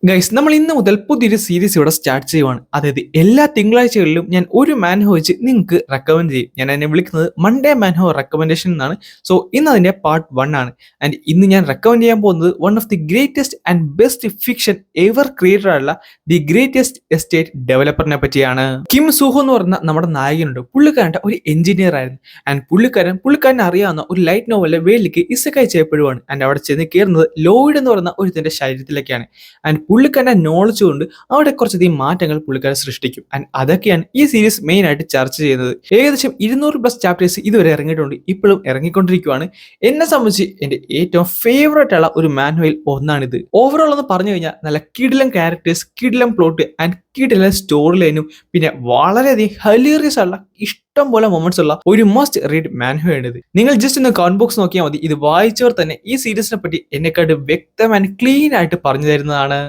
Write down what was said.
Guys നമ്മൾ ഇന്ന് മുതൽ പുതിയൊരു സീരീസ് ഇവിടെ സ്റ്റാർട്ട് ചെയ്യുവാണ്. അതായത് എല്ലാ തിങ്കളാഴ്ചകളിലും ഞാൻ ഒരു മാൻഹോ വെച്ച് നിങ്ങൾക്ക് റെക്കമെൻഡ് ചെയ്യും. ഞാൻ എന്നെ വിളിക്കുന്നത് മൺഡേ മാൻഹോ റെക്കമെൻഡേഷൻ എന്നാണ്. സോ ഇന്ന് അതിന്റെ പാർട്ട് 1 ആണ്. ആൻഡ് ഇന്ന് ഞാൻ റെക്കമെൻഡ് ചെയ്യാൻ പോകുന്നത് one of the greatest and best fiction ever created ആയിട്ടുള്ള ദി ഗ്രേറ്റസ്റ്റ് എസ്റ്റേറ്റ് ഡെവലപ്പറിനെ പറ്റിയാണ്. കിം സൂഹോ എന്ന് പറയുന്ന നമ്മുടെ നായകനുണ്ട്. പുള്ളിക്കാരൻ്റെ ഒരു എഞ്ചിനീയർ ആയിരുന്നു. ആൻഡ് പുള്ളിക്കാരൻ അറിയാവുന്ന ഒരു ലൈറ്റ് നോവലിലെ വേലിലേക്ക് ഇസക്കായി ചെയ്യപ്പെടുവാണ്. ആൻഡ് അവിടെ ചെന്ന് കയറുന്നത് ലോയിഡ് എന്ന് പറയുന്ന ഒരുത്തിന്റെ ശരീരത്തിലേക്കാണ്. ആൻഡ് പുള്ളിക്കാരൻ്റെ നോളജ് കൊണ്ട് അവിടെ കുറച്ചധികം മാറ്റങ്ങൾ പുള്ളിക്കാരൻ സൃഷ്ടിക്കും. ആൻഡ് അതൊക്കെയാണ് ഈ സീരീസ് മെയിൻ ആയിട്ട് ചർച്ച ചെയ്യുന്നത്. ഏകദേശം 200+ ചാപ്റ്റേഴ്സ് ഇതുവരെ ഇറങ്ങിയിട്ടുണ്ട്, ഇപ്പോഴും ഇറങ്ങിക്കൊണ്ടിരിക്കുകയാണ്. എന്നെ സംബന്ധിച്ച് എന്റെ ഏറ്റവും ഫേവറേറ്റ് ഉള്ള ഒരു മാൻഹോയിൽ ഒന്നാണിത്. ഓവറോൾ എന്ന് പറഞ്ഞു കഴിഞ്ഞാൽ നല്ല കിടിലം ക്യാരക്ടേഴ്സ്, കിടിലം പ്ലോട്ട് ആൻഡ് കിടിലം സ്റ്റോറി ലൈനും പിന്നെ വളരെയധികം ഹലീറിയസ് ഉള്ള ഇഷ്ടം പോലെ മൊമെന്റ്സ് ഉള്ള ഒരു മസ്റ്റ് റീഡ് മാൻഹോ ആണിത്. നിങ്ങൾ ജസ്റ്റ് ഒന്ന് കമന്റ് ബോക്സ് നോക്കിയാൽ മതി. ഇത് വായിച്ചവർ തന്നെ ഈ സീരീസിനെ പറ്റി എന്നെക്കാട്ട് വ്യക്തം ആൻഡ് ക്ലീൻ ആയിട്ട് പറഞ്ഞു തരുന്നതാണ്.